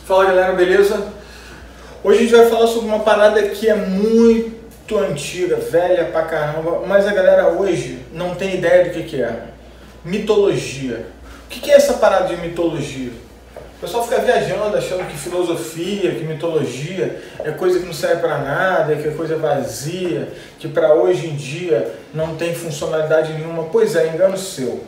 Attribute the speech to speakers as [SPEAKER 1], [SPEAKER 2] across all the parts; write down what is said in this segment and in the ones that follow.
[SPEAKER 1] Fala galera, beleza? Hoje a gente vai falar sobre uma parada que é muito antiga, velha pra caramba, mas a galera hoje não tem ideia do que é. Mitologia. O que é essa parada de mitologia? O pessoal fica viajando, achando que filosofia, que mitologia é coisa que não serve pra nada, que é coisa vazia, que pra hoje em dia não tem funcionalidade nenhuma. Pois é, engano seu.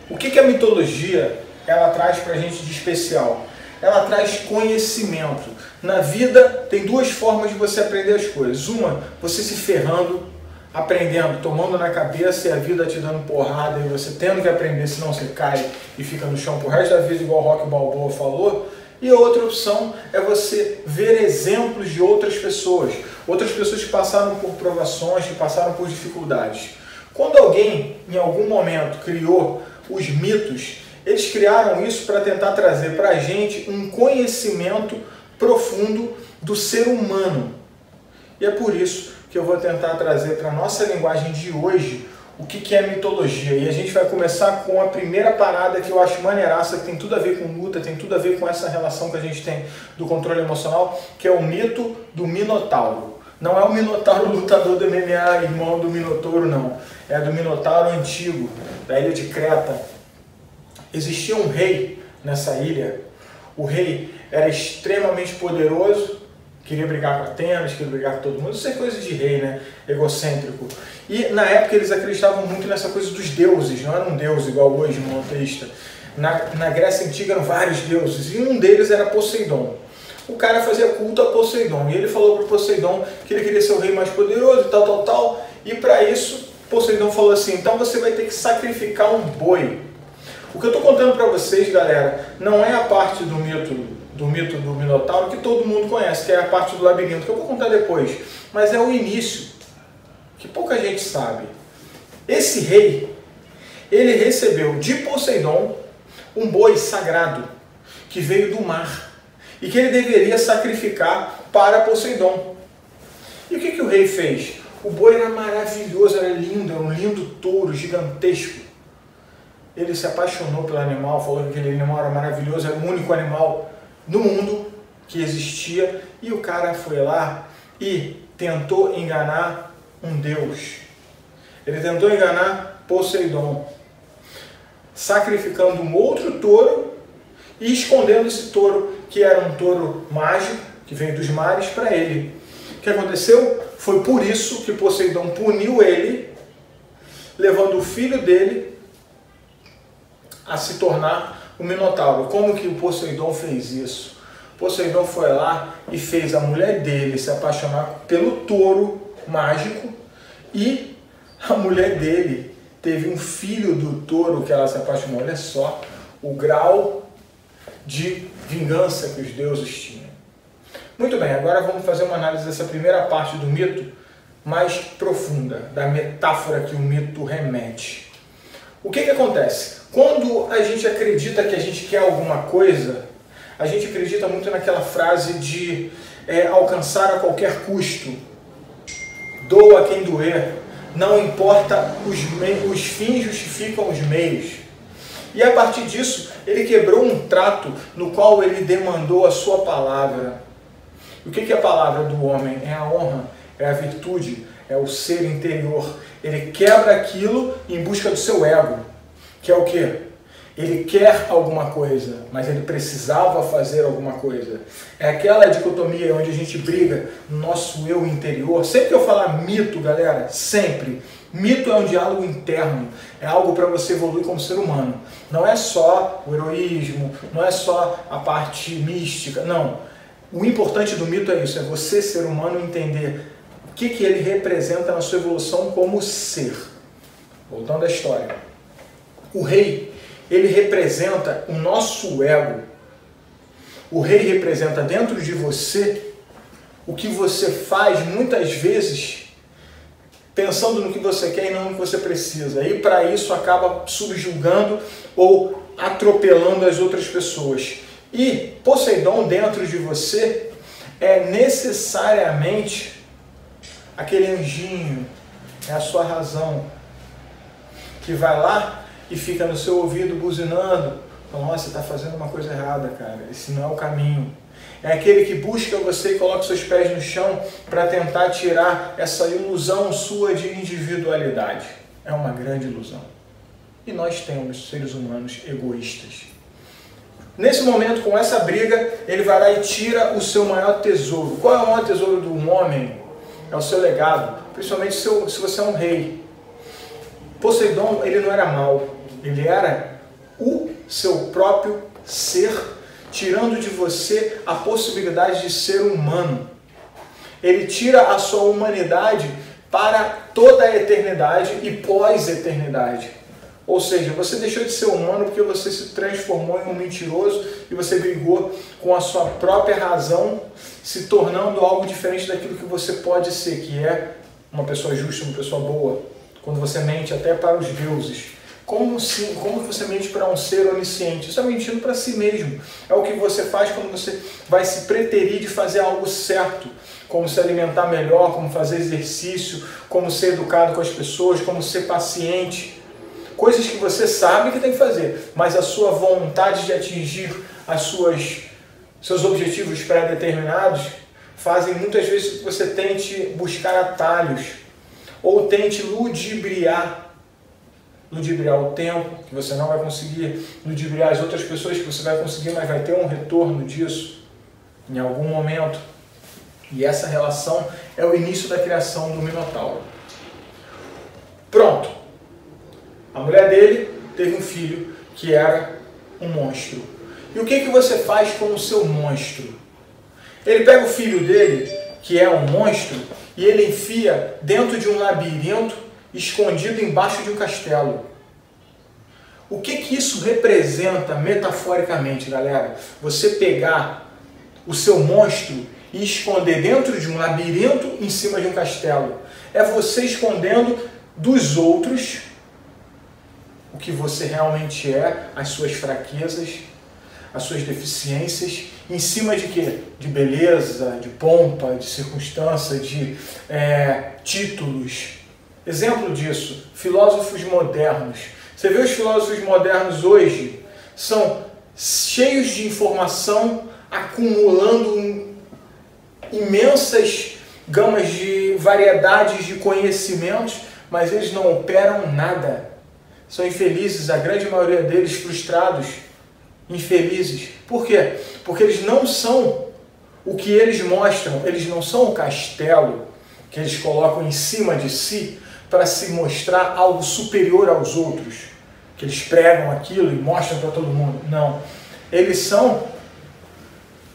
[SPEAKER 1] O que a mitologia ela traz pra gente de especial? Ela traz conhecimento. Na vida tem duas formas de você aprender as coisas. Uma, você se ferrando, aprendendo, tomando na cabeça e a vida te dando porrada e você tendo que aprender, senão você cai e fica no chão pro resto da vida, igual o Rock Balboa falou. E a outra opção é você ver exemplos de outras pessoas que passaram por provações, que passaram por dificuldades. Quando alguém, em algum momento, criou os mitos, eles criaram isso para tentar trazer para a gente um conhecimento profundo do ser humano. E é por isso que eu vou tentar trazer para a nossa linguagem de hoje o que é mitologia. E a gente vai começar com a primeira parada que eu acho maneiraça, que tem tudo a ver com luta, tem tudo a ver com essa relação que a gente tem do controle emocional, que é o mito do Minotauro. Não é o Minotauro lutador do MMA, irmão do Minotouro, não. É do Minotauro antigo, da ilha de Creta. Existia um rei nessa ilha. O rei era extremamente poderoso, queria brigar com Atenas, queria brigar com todo mundo. Isso é coisa de rei, né? Egocêntrico. E na época eles acreditavam muito nessa coisa dos deuses, não era um deus igual hoje, monoteísta. Na Grécia Antiga eram vários deuses, e um deles era Poseidon. O cara fazia culto a Poseidon, e ele falou para Poseidon que ele queria ser o rei mais poderoso, tal, e para isso Poseidon falou assim: então você vai ter que sacrificar um boi. O que eu estou contando para vocês, galera, não é a parte do mito do Minotauro que todo mundo conhece, que é a parte do labirinto, que eu vou contar depois, mas é o início, que pouca gente sabe. Esse rei, ele recebeu de Poseidon um boi sagrado, que veio do mar, e que ele deveria sacrificar para Poseidon. E o que o rei fez? O boi era maravilhoso, era lindo, era um lindo touro gigantesco. Ele se apaixonou pelo animal, falou que aquele animal era maravilhoso, era o único animal no mundo que existia, e o cara foi lá e tentou enganar um deus. Ele tentou enganar Poseidon, sacrificando um outro touro e escondendo esse touro, que era um touro mágico, que veio dos mares, para ele. O que aconteceu? Foi por isso que Poseidon puniu ele, levando o filho dele a se tornar o Minotauro. Como que o Poseidon fez isso? Poseidon foi lá e fez a mulher dele se apaixonar pelo touro mágico, e a mulher dele teve um filho do touro que ela se apaixonou. Olha só o grau de vingança que os deuses tinham. Muito bem, agora vamos fazer uma análise dessa primeira parte do mito mais profunda, da metáfora que o mito remete. O que acontece? Quando a gente acredita que a gente quer alguma coisa, a gente acredita muito naquela frase de alcançar a qualquer custo, doa quem doer, não importa os fins justificam os meios. E a partir disso, ele quebrou um trato no qual ele demandou a sua palavra. E o que é a palavra do homem? É a honra, é a virtude, é o ser interior. Ele quebra aquilo em busca do seu ego, que é o quê? Ele quer alguma coisa, mas ele precisava fazer alguma coisa. É aquela dicotomia onde a gente briga no nosso eu interior. Sempre que eu falar mito, galera, sempre. Mito é um diálogo interno, é algo para você evoluir como ser humano. Não é só o heroísmo, não é só a parte mística, não. O importante do mito é isso, é você, ser humano, entender o que ele representa na sua evolução como ser. Voltando à história. O rei, ele representa o nosso ego. O rei representa dentro de você o que você faz muitas vezes pensando no que você quer e não no que você precisa. E para isso acaba subjugando ou atropelando as outras pessoas. E Poseidon dentro de você é necessariamente aquele anjinho, é a sua razão, que vai lá e fica no seu ouvido buzinando, Fala, nossa, você está fazendo uma coisa errada, cara. Esse não é o caminho. É aquele que busca você e coloca seus pés no chão para tentar tirar essa ilusão sua de individualidade. É uma grande ilusão. E nós temos seres humanos egoístas. Nesse momento, com essa briga, ele vai lá e tira o seu maior tesouro. Qual é o maior tesouro de um homem? É o seu legado, principalmente se você é um rei. Poseidon, ele não era mau, ele era o seu próprio ser, tirando de você a possibilidade de ser humano. Ele tira a sua humanidade para toda a eternidade e pós-eternidade. Ou seja, você deixou de ser humano porque você se transformou em um mentiroso e você brigou com a sua própria razão, se tornando algo diferente daquilo que você pode ser, que é uma pessoa justa, uma pessoa boa. Quando você mente até para os deuses. Como você mente para um ser onisciente? Isso é mentindo para si mesmo. É o que você faz quando você vai se preterir de fazer algo certo. Como se alimentar melhor, como fazer exercício, como ser educado com as pessoas, como ser paciente. Coisas que você sabe que tem que fazer, mas a sua vontade de atingir seus objetivos pré-determinados fazem muitas vezes que você tente buscar atalhos ou tente ludibriar o tempo, que você não vai conseguir, ludibriar as outras pessoas que você vai conseguir, mas vai ter um retorno disso em algum momento. E essa relação é o início da criação do Minotauro. Pronto. A mulher dele teve um filho que era um monstro. E o que você faz com o seu monstro? Ele pega o filho dele, que é um monstro, e ele enfia dentro de um labirinto escondido embaixo de um castelo. O que isso representa metaforicamente, galera? Você pegar o seu monstro e esconder dentro de um labirinto em cima de um castelo. É você escondendo dos outros o que você realmente é, as suas fraquezas, as suas deficiências, em cima de quê? De beleza, de pompa, de circunstância, de títulos. Exemplo disso, filósofos modernos. Você vê os filósofos modernos hoje, são cheios de informação, acumulando imensas gamas de variedades de conhecimentos, mas eles não operam nada. São infelizes, a grande maioria deles frustrados, infelizes. Por quê? Porque eles não são o que eles mostram, eles não são o castelo que eles colocam em cima de si para se mostrar algo superior aos outros, que eles pregam aquilo e mostram para todo mundo. Não, eles são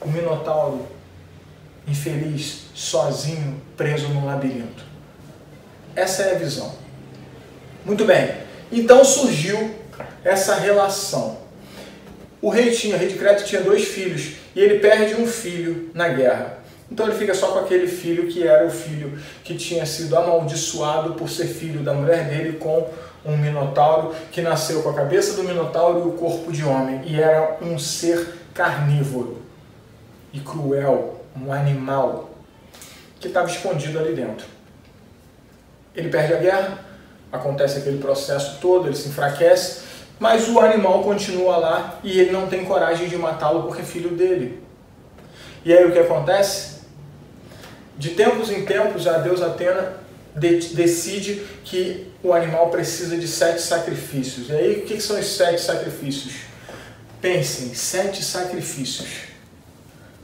[SPEAKER 1] o Minotauro infeliz, sozinho, preso num labirinto. Essa é a visão. Muito bem. Então surgiu essa relação. O rei de Creta tinha 2 filhos e ele perde um filho na guerra. Então ele fica só com aquele filho que era o filho que tinha sido amaldiçoado por ser filho da mulher dele com um minotauro que nasceu com a cabeça do minotauro e o corpo de homem. E era um ser carnívoro e cruel, um animal que estava escondido ali dentro. Ele perde a guerra. Acontece aquele processo todo, ele se enfraquece, mas o animal continua lá e ele não tem coragem de matá-lo porque é filho dele. E aí o que acontece? De tempos em tempos, a deusa Atena decide que o animal precisa de 7 sacrifícios. E aí o que são os 7 sacrifícios? Pensem, 7 sacrifícios.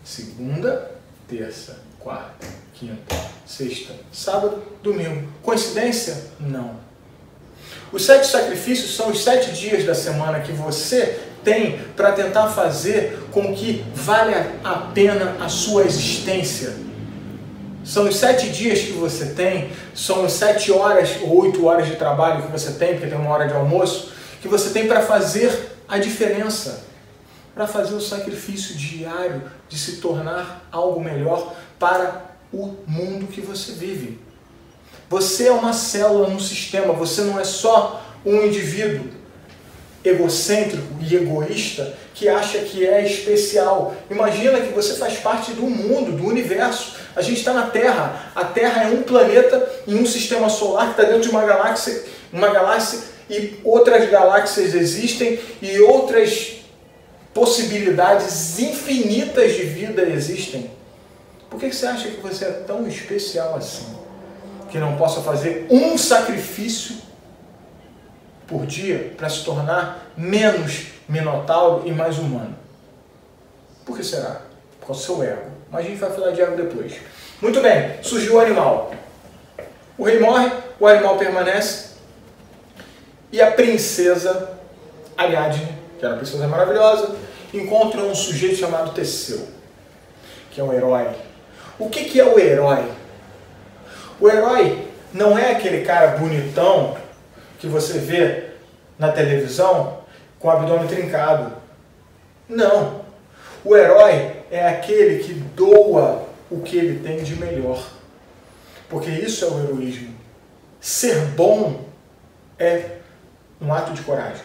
[SPEAKER 1] Segunda, terça, quarta, quinta, sexta, sábado, domingo. Coincidência? Não. Os 7 sacrifícios são os 7 dias da semana que você tem para tentar fazer com que valha a pena a sua existência. São os 7 dias que você tem, são as 7 horas ou 8 horas de trabalho que você tem, porque tem uma hora de almoço, que você tem para fazer a diferença, para fazer o sacrifício diário de se tornar algo melhor para o mundo que você vive. Você é uma célula no sistema, você não é só um indivíduo egocêntrico e egoísta que acha que é especial. Imagina que você faz parte do mundo, do universo. A gente está na Terra. A Terra é um planeta em um sistema solar que está dentro de uma galáxia e outras galáxias existem e outras possibilidades infinitas de vida existem, por que você acha que você é tão especial assim? Que não possa fazer um sacrifício por dia para se tornar menos minotauro e mais humano? Por que será? Por causa do seu ego. Mas a gente vai falar de ego depois. Muito bem, surgiu o animal. O rei morre, o animal permanece e a princesa Ariadne, que era uma princesa maravilhosa, encontra um sujeito chamado Teseu, que é um herói. O que é o herói? O herói não é aquele cara bonitão que você vê na televisão com o abdômen trincado. Não. O herói é aquele que doa o que ele tem de melhor. Porque isso é o heroísmo. Ser bom é um ato de coragem.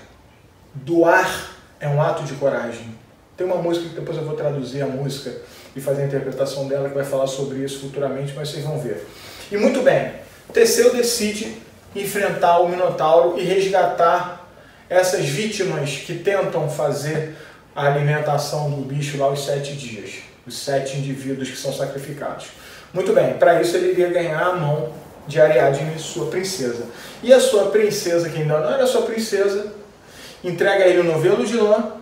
[SPEAKER 1] Doar é um ato de coragem. Tem uma música que depois eu vou traduzir a música e fazer a interpretação dela, que vai falar sobre isso futuramente, mas vocês vão ver. E muito bem, Teseu decide enfrentar o Minotauro e resgatar essas vítimas que tentam fazer a alimentação do bicho lá os 7 dias. Os 7 indivíduos que são sacrificados. Muito bem, para isso ele iria ganhar a mão de Ariadne, sua princesa. E a sua princesa, que ainda não era sua princesa, entrega a ele um novelo de lã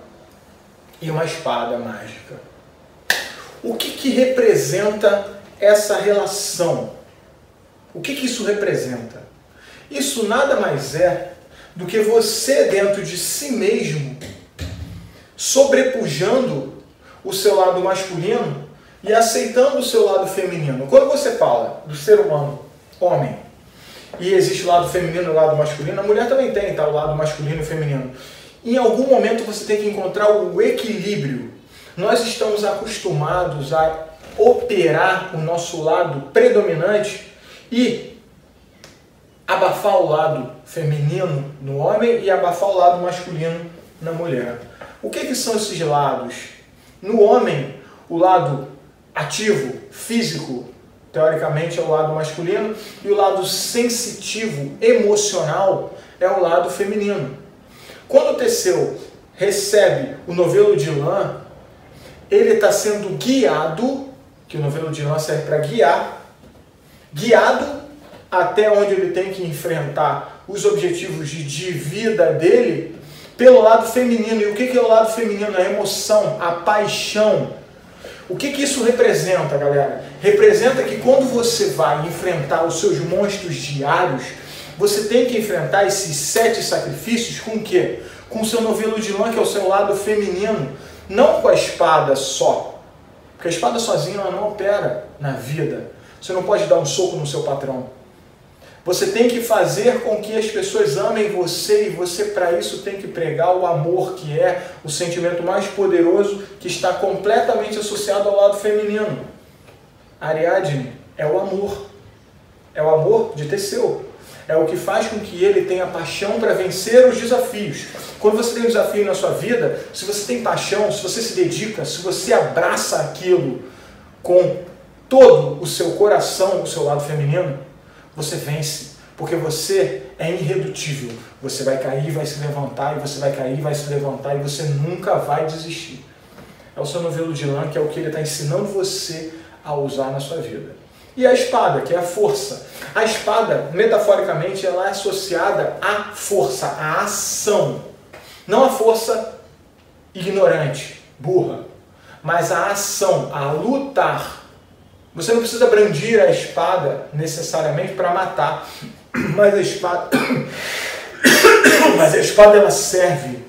[SPEAKER 1] e uma espada mágica. O que representa essa relação? O que isso representa? Isso nada mais é do que você dentro de si mesmo sobrepujando o seu lado masculino e aceitando o seu lado feminino. Quando você fala do ser humano, homem, e existe o lado feminino e o lado masculino, a mulher também tem, tá? O lado masculino e feminino. Em algum momento você tem que encontrar o equilíbrio. Nós estamos acostumados a operar o nosso lado predominante e abafar o lado feminino no homem e abafar o lado masculino na mulher. O que são esses lados? No homem, o lado ativo, físico, teoricamente é o lado masculino, e o lado sensitivo, emocional, é o lado feminino. Quando Teseu recebe o novelo de lã, ele está sendo guiado, que o novelo de lã serve para guiar, guiado até onde ele tem que enfrentar os objetivos de vida dele pelo lado feminino. E o que é o lado feminino? A emoção, a paixão. O que isso representa, galera? Representa que quando você vai enfrentar os seus monstros diários, você tem que enfrentar esses 7 sacrifícios com o quê? Com o seu novelo de lã, que é o seu lado feminino. Não com a espada só. Porque a espada sozinha ela não opera na vida. Você não pode dar um soco no seu patrão. Você tem que fazer com que as pessoas amem você, e você para isso tem que pregar o amor, que é o sentimento mais poderoso, que está completamente associado ao lado feminino. Ariadne é o amor. É o amor de Teseu. É o que faz com que ele tenha paixão para vencer os desafios. Quando você tem um desafio na sua vida, se você tem paixão, se você se dedica, se você abraça aquilo com todo o seu coração, o seu lado feminino, você vence, porque você é irredutível. Você vai cair, vai se levantar, e você vai cair, vai se levantar, e você nunca vai desistir. É o seu novelo de lã, que é o que ele está ensinando você a usar na sua vida. E a espada, que é a força. A espada, metaforicamente, ela é associada à força, à ação. Não à força ignorante, burra, mas à ação, a lutar. Você não precisa brandir a espada necessariamente para matar, mas a espada ela serve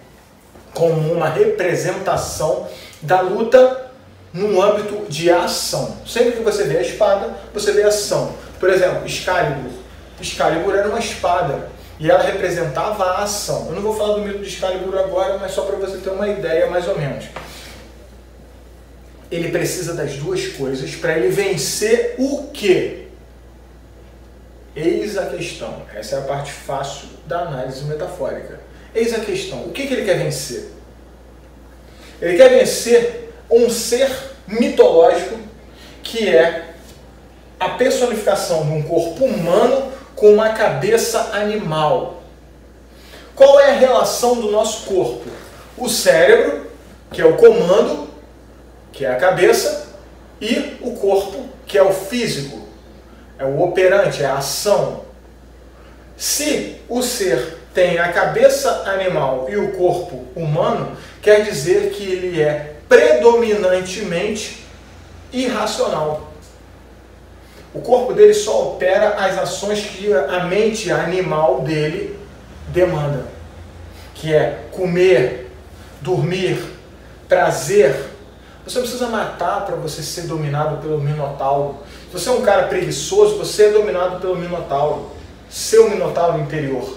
[SPEAKER 1] como uma representação da luta num âmbito de ação. Sempre que você vê a espada, você vê a ação. Por exemplo, Excalibur. Excalibur era uma espada e ela representava a ação. Eu não vou falar do mito de Excalibur agora, mas só para você ter uma ideia mais ou menos. Ele precisa das duas coisas para ele vencer o quê? Eis a questão. Essa é a parte fácil da análise metafórica. Eis a questão. O que ele quer vencer? Ele quer vencer um ser mitológico que é a personificação de um corpo humano com uma cabeça animal. Qual é a relação do nosso corpo? O cérebro que é o comando, que é a cabeça, e o corpo, que é o físico, é o operante, é a ação. Se o ser tem a cabeça animal e o corpo humano, quer dizer que ele é predominantemente irracional. O corpo dele só opera as ações que a mente animal dele demanda, que é comer, dormir, prazer. Você não precisa matar para você ser dominado pelo Minotauro. Se você é um cara preguiçoso, você é dominado pelo Minotauro, seu Minotauro interior.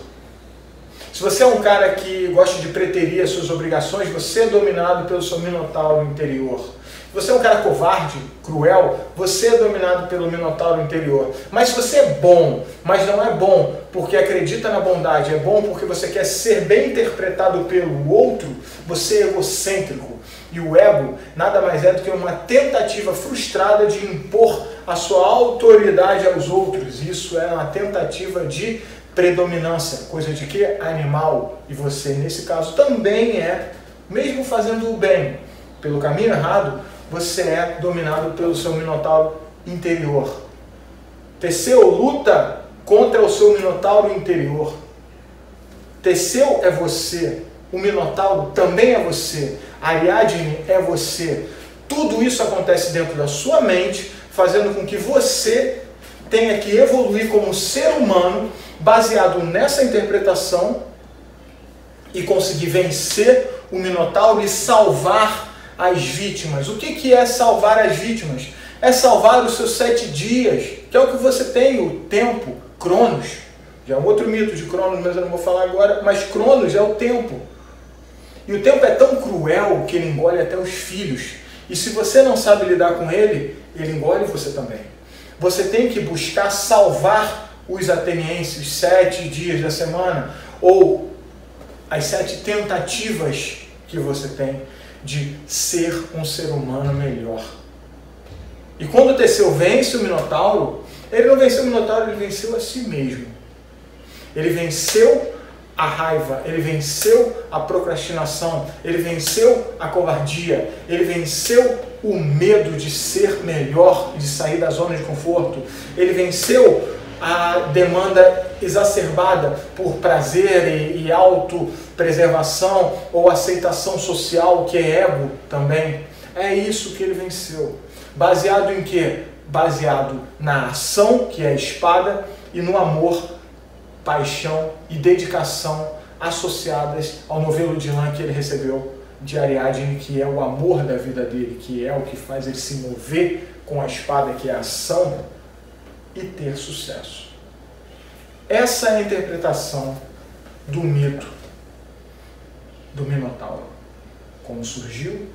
[SPEAKER 1] Se você é um cara que gosta de preterir as suas obrigações, você é dominado pelo seu Minotauro interior. Se você é um cara covarde, cruel, você é dominado pelo Minotauro interior. Mas se você é bom, mas não é bom porque acredita na bondade, é bom porque você quer ser bem interpretado pelo outro, você é egocêntrico. E o ego nada mais é do que uma tentativa frustrada de impor a sua autoridade aos outros. Isso é uma tentativa de predominância, coisa de que? Animal. E você, nesse caso, também é, mesmo fazendo o bem pelo caminho errado, você é dominado pelo seu Minotauro interior. Teseu luta contra o seu Minotauro interior. Teseu é você, o Minotauro também é você, Ariadne é você. Tudo isso acontece dentro da sua mente, fazendo com que você tenha que evoluir como ser humano, baseado nessa interpretação, e conseguir vencer o Minotauro e salvar as vítimas. O que é salvar as vítimas? É salvar os seus 7 dias, que é o que você tem, o tempo, Cronos. Já é um outro mito de Cronos, mas eu não vou falar agora, mas Cronos é o tempo. E o tempo é tão cruel que ele engole até os filhos. E se você não sabe lidar com ele, ele engole você também. Você tem que buscar salvar os atenienses 7 dias da semana, ou as 7 tentativas que você tem de ser um ser humano melhor. E quando Teseu vence o Minotauro, ele não venceu o Minotauro, ele venceu a si mesmo. Ele venceu a raiva, ele venceu a procrastinação, ele venceu a covardia, ele venceu o medo de ser melhor, de sair da zona de conforto, ele venceu a demanda exacerbada por prazer e autopreservação ou aceitação social, que é ego também. É isso que ele venceu. Baseado em quê? Baseado na ação, que é a espada, e no amor, paixão e dedicação associadas ao novelo de lã que ele recebeu de Ariadne, que é o amor da vida dele, que é o que faz ele se mover com a espada, que é a ação, e ter sucesso. Essa é a interpretação do mito do Minotauro. Como surgiu,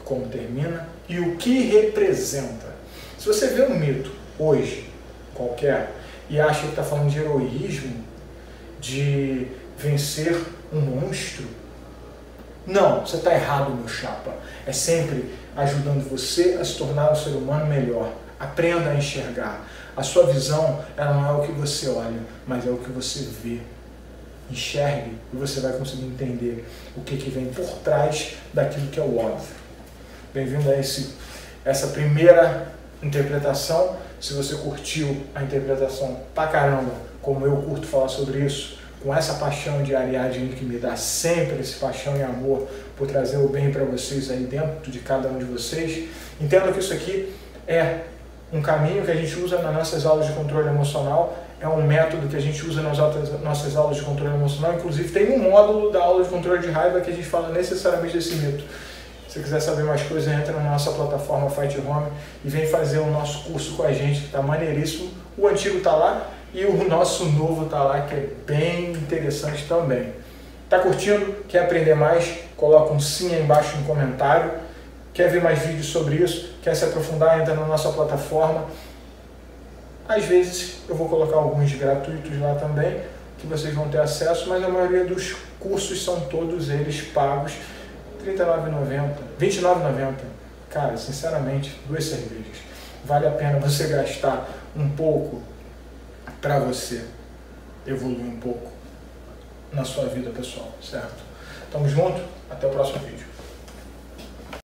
[SPEAKER 1] como termina e o que representa. Se você vê um mito hoje, qualquer, e acha que está falando de heroísmo, de vencer um monstro, não, você está errado, meu chapa. É sempre ajudando você a se tornar um ser humano melhor. Aprenda a enxergar. A sua visão, ela não é o que você olha, mas é o que você vê. Enxergue e você vai conseguir entender o que vem por trás daquilo que é o óbvio. Bem-vindo a essa primeira interpretação. Se você curtiu a interpretação pra caramba, como eu curto falar sobre isso, com essa paixão de Ariadne que me dá sempre esse paixão e amor por trazer o bem para vocês aí dentro de cada um de vocês, entenda que isso aqui é um caminho que a gente usa nas nossas aulas de controle emocional, é um método que a gente usa nas nossas aulas de controle emocional. Inclusive tem um módulo da aula de controle de raiva que a gente fala necessariamente desse mito. Se quiser saber mais coisas, entra na nossa plataforma Fight Home e vem fazer o nosso curso com a gente, que está maneiríssimo. O antigo está lá e o nosso novo está lá, que é bem interessante também. Tá curtindo? Quer aprender mais? Coloca um sim aí embaixo no comentário. Quer ver mais vídeos sobre isso? Quer se aprofundar? Entra na nossa plataforma. Às vezes eu vou colocar alguns gratuitos lá também, que vocês vão ter acesso, mas a maioria dos cursos são todos eles pagos. R$ 39,90, R$ 29,90. Cara, sinceramente, 2 cervejas. Vale a pena você gastar um pouco para você evoluir um pouco na sua vida pessoal, certo? Tamo junto, até o próximo vídeo.